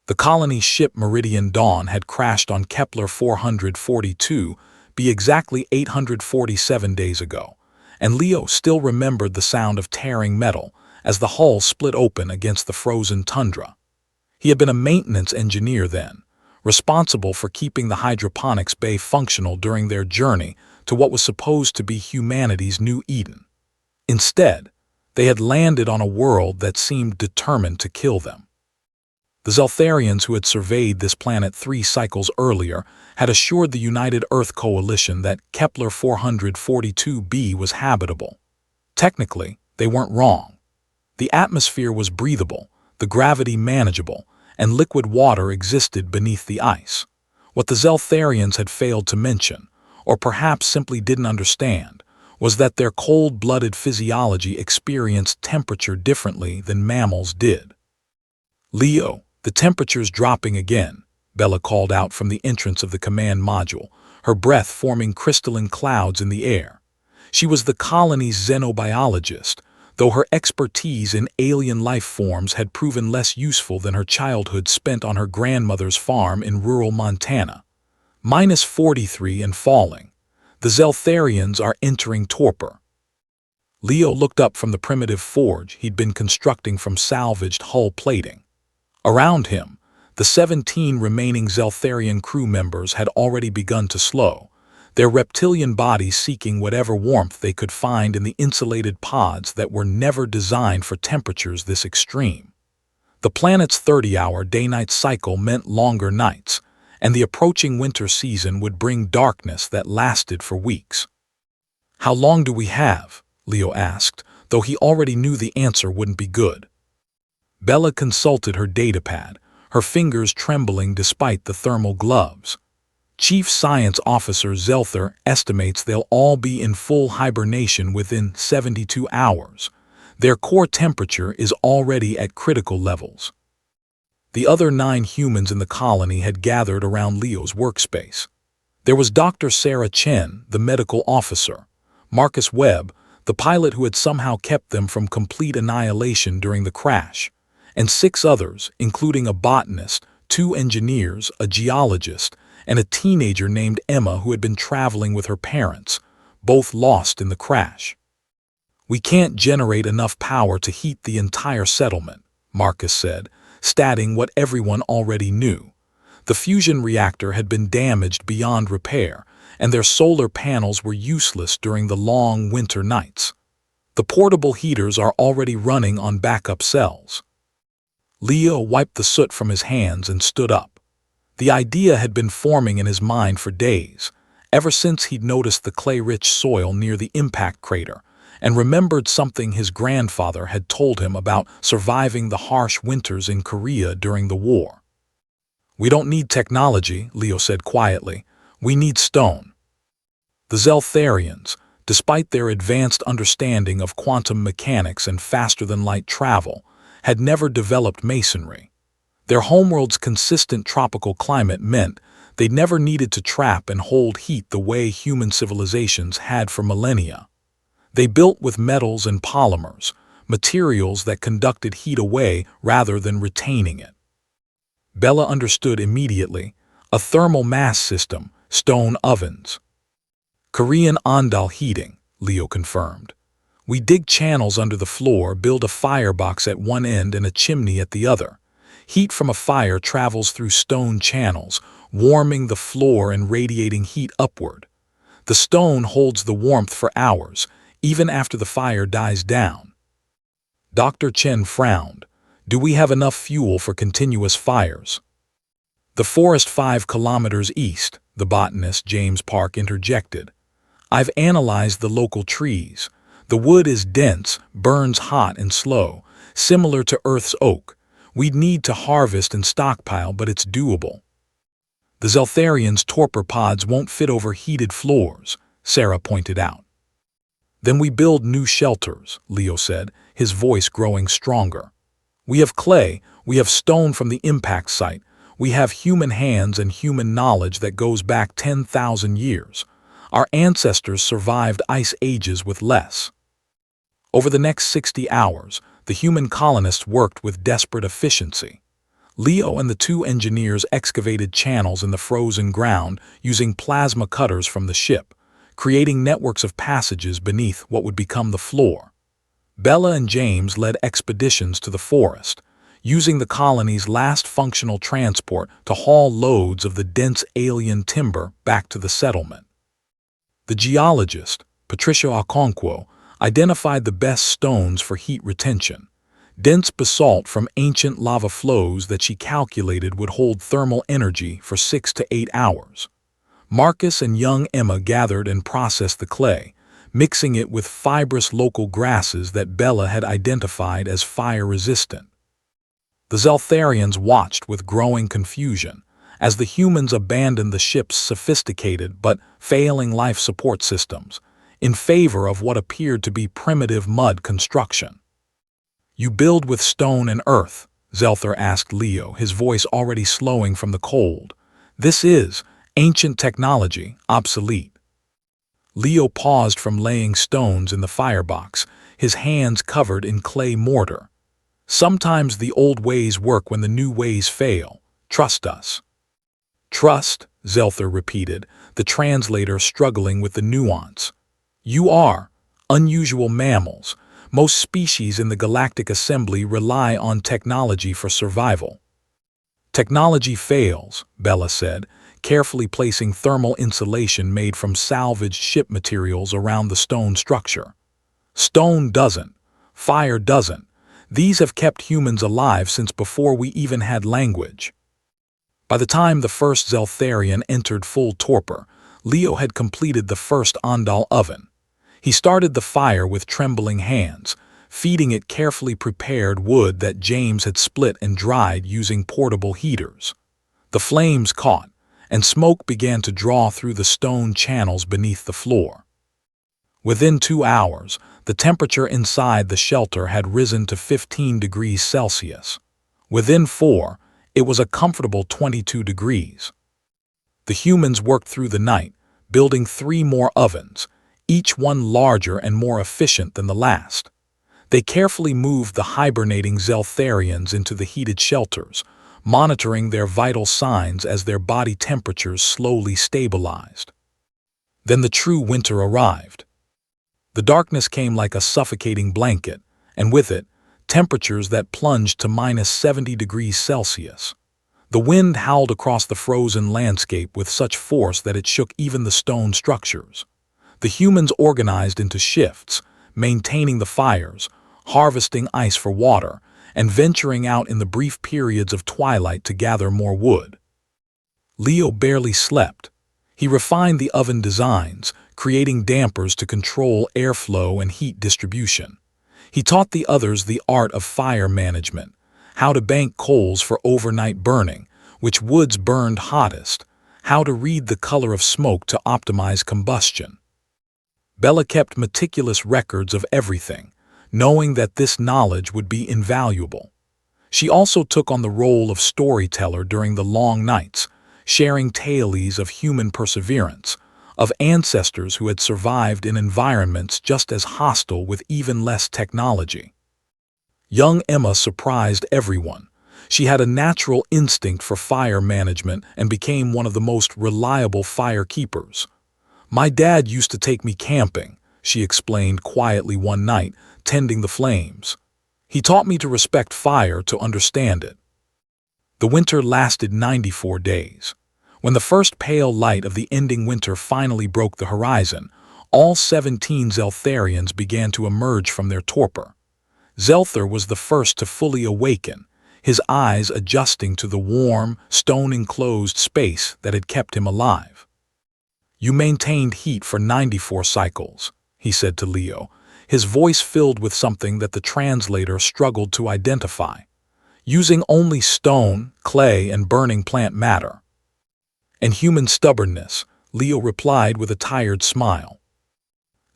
The colony's ship Meridian Dawn had crashed on Kepler 442, be exactly 847 days ago, and Leo still remembered the sound of tearing metal as the hull split open against the frozen tundra. He had been a maintenance engineer then, responsible for keeping the hydroponics bay functional during their journey to what was supposed to be humanity's new Eden. Instead, they had landed on a world that seemed determined to kill them. The Zeltharians who had surveyed this planet 3 cycles earlier had assured the United Earth Coalition that Kepler 442b was habitable. Technically, they weren't wrong. The atmosphere was breathable, the gravity manageable, and liquid water existed beneath the ice. What the Zeltharians had failed to mention, or perhaps simply didn't understand, was that their cold-blooded physiology experienced temperature differently than mammals did. "Leo, the temperature's dropping again," Bella called out from the entrance of the command module, her breath forming crystalline clouds in the air. She was the colony's xenobiologist, though her expertise in alien life forms had proven less useful than her childhood spent on her grandmother's farm in rural Montana. -43 and falling. The Zeltharians are entering torpor. Leo looked up from the primitive forge he'd been constructing from salvaged hull plating. Around him, the 17 remaining Zeltharian crew members had already begun to slow, their reptilian bodies seeking whatever warmth they could find in the insulated pods that were never designed for temperatures this extreme. The planet's 30-hour day-night cycle meant longer nights, and the approaching winter season would bring darkness that lasted for weeks. "How long do we have?" Leo asked, though he already knew the answer wouldn't be good. Bella consulted her datapad, her fingers trembling despite the thermal gloves. Chief Science Officer Zelther estimates they'll all be in full hibernation within 72 hours. Their core temperature is already at critical levels. The other 9 humans in the colony had gathered around Leo's workspace. There was Dr. Sarah Chen, the medical officer, Marcus Webb, the pilot who had somehow kept them from complete annihilation during the crash, and 6 others, including a botanist, 2 engineers, a geologist, and a teenager named Emma who had been traveling with her parents, both lost in the crash. "We can't generate enough power to heat the entire settlement," Marcus said, stating what everyone already knew. The fusion reactor had been damaged beyond repair, and their solar panels were useless during the long winter nights. The portable heaters are already running on backup cells. Leo wiped the soot from his hands and stood up. The idea had been forming in his mind for days, ever since he'd noticed the clay-rich soil near the impact crater, and remembered something his grandfather had told him about surviving the harsh winters in Korea during the war. "We don't need technology," Leo said quietly. "We need stone." The Zeltharians, despite their advanced understanding of quantum mechanics and faster-than-light travel, had never developed masonry. Their homeworld's consistent tropical climate meant they'd never needed to trap and hold heat the way human civilizations had for millennia. They built with metals and polymers, materials that conducted heat away rather than retaining it. Bella understood immediately: a thermal mass system, stone ovens. "Korean Andal heating," Leo confirmed. "We dig channels under the floor, build a firebox at one end and a chimney at the other. Heat from a fire travels through stone channels, warming the floor and radiating heat upward. The stone holds the warmth for hours, even after the fire dies down." Dr. Chen frowned. "Do we have enough fuel for continuous fires?" "The forest 5 kilometers east," the botanist James Park interjected. "I've analyzed the local trees. The wood is dense, burns hot and slow, similar to Earth's oak. We'd need to harvest and stockpile, but it's doable." "The Zeltharians' torpor pods won't fit over heated floors," Sarah pointed out. "Then we build new shelters," Leo said, his voice growing stronger. "We have clay, we have stone from the impact site, we have human hands and human knowledge that goes back 10,000 years. Our ancestors survived ice ages with less." Over the next 60 hours, the human colonists worked with desperate efficiency. Leo and the two engineers excavated channels in the frozen ground using plasma cutters from the ship, creating networks of passages beneath what would become the floor. Bella and James led expeditions to the forest, using the colony's last functional transport to haul loads of the dense alien timber back to the settlement. The geologist, Patricia Okonkwo, identified the best stones for heat retention, dense basalt from ancient lava flows that she calculated would hold thermal energy for 6 to 8 hours. Marcus and young Emma gathered and processed the clay, mixing it with fibrous local grasses that Bella had identified as fire-resistant. The Zeltharians watched with growing confusion as the humans abandoned the ship's sophisticated but failing life support systems in favor of what appeared to be primitive mud construction. "You build with stone and earth?" Zelthar asked Leo, his voice already slowing from the cold. "This is ancient technology, obsolete." Leo paused from laying stones in the firebox, his hands covered in clay mortar. "Sometimes the old ways work when the new ways fail. Trust us." "Trust," Zelthar repeated, the translator struggling with the nuance. "You are unusual mammals. Most species in the Galactic Assembly rely on technology for survival." "Technology fails," Bella said, carefully placing thermal insulation made from salvaged ship materials around the stone structure. "Stone doesn't. Fire doesn't. These have kept humans alive since before we even had language." By the time the first Zeltharian entered full torpor, Leo had completed the first Andal oven. He started the fire with trembling hands, feeding it carefully prepared wood that James had split and dried using portable heaters. The flames caught, and smoke began to draw through the stone channels beneath the floor. Within 2 hours, the temperature inside the shelter had risen to 15 degrees Celsius. Within 4, it was a comfortable 22 degrees. The humans worked through the night, building 3 more ovens, each one larger and more efficient than the last. They carefully moved the hibernating Zeltharians into the heated shelters, monitoring their vital signs as their body temperatures slowly stabilized. Then the true winter arrived. The darkness came like a suffocating blanket, and with it, temperatures that plunged to -70 degrees Celsius. The wind howled across the frozen landscape with such force that it shook even the stone structures. The humans organized into shifts, maintaining the fires, harvesting ice for water, and venturing out in the brief periods of twilight to gather more wood. Leo barely slept. He refined the oven designs, creating dampers to control airflow and heat distribution. He taught the others the art of fire management, how to bank coals for overnight burning, which woods burned hottest, how to read the color of smoke to optimize combustion. Bella kept meticulous records of everything, knowing that this knowledge would be invaluable. She also took on the role of storyteller during the long nights, sharing tales of human perseverance, of ancestors who had survived in environments just as hostile with even less technology. Young Emma surprised everyone. She had a natural instinct for fire management and became one of the most reliable firekeepers. "My dad used to take me camping," she explained quietly one night, tending the flames. "He taught me to respect fire to understand it." The winter lasted 94 days. When the first pale light of the ending winter finally broke the horizon, all 17 Zeltharians began to emerge from their torpor. Zelthar was the first to fully awaken, his eyes adjusting to the warm, stone-enclosed space that had kept him alive. "You maintained heat for 94 cycles," he said to Leo, his voice filled with something that the translator struggled to identify. "Using only stone, clay, and burning plant matter." "And human stubbornness," Leo replied with a tired smile.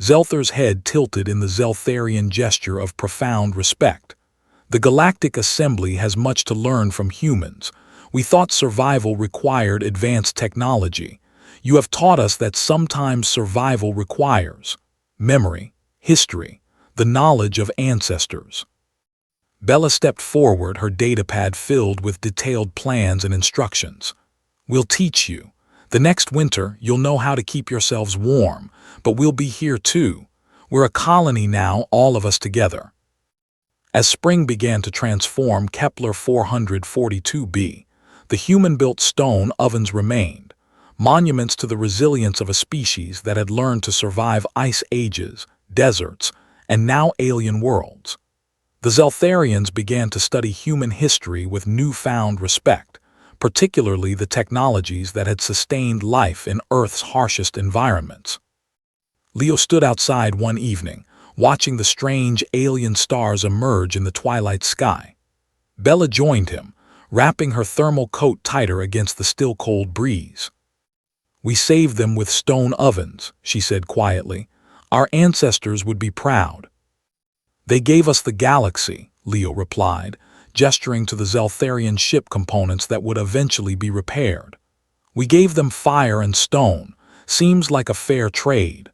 Zelthar's head tilted in the Zeltharian gesture of profound respect. "The Galactic Assembly has much to learn from humans. We thought survival required advanced technology. You have taught us that sometimes survival requires memory, history, the knowledge of ancestors." Bella stepped forward, her datapad filled with detailed plans and instructions. "We'll teach you. The next winter, you'll know how to keep yourselves warm, but we'll be here too. We're a colony now, all of us together." As spring began to transform Kepler 442b, the human-built stone ovens remained, monuments to the resilience of a species that had learned to survive ice ages, deserts, and now alien worlds. The Zeltharians began to study human history with newfound respect, particularly the technologies that had sustained life in Earth's harshest environments. Leo stood outside one evening, watching the strange alien stars emerge in the twilight sky. Bella joined him, wrapping her thermal coat tighter against the still cold breeze. "We saved them with stone ovens," she said quietly. "Our ancestors would be proud." "They gave us the galaxy," Leo replied, gesturing to the Zeltharian ship components that would eventually be repaired. "We gave them fire and stone. Seems like a fair trade."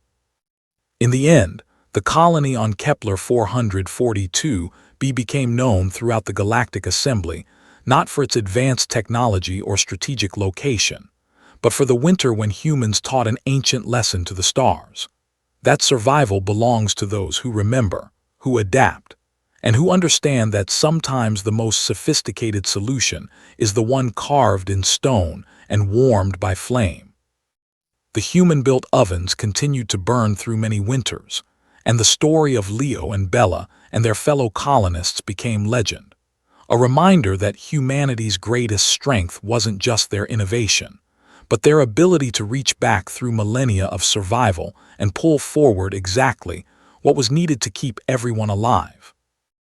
In the end, the colony on Kepler 442b became known throughout the Galactic Assembly, not for its advanced technology or strategic location, but for the winter when humans taught an ancient lesson to the stars. That survival belongs to those who remember, who adapt, and who understand that sometimes the most sophisticated solution is the one carved in stone and warmed by flame. The human-built ovens continued to burn through many winters, and the story of Leo and Bella and their fellow colonists became legend, a reminder that humanity's greatest strength wasn't just their innovation, but their ability to reach back through millennia of survival and pull forward exactly what was needed to keep everyone alive.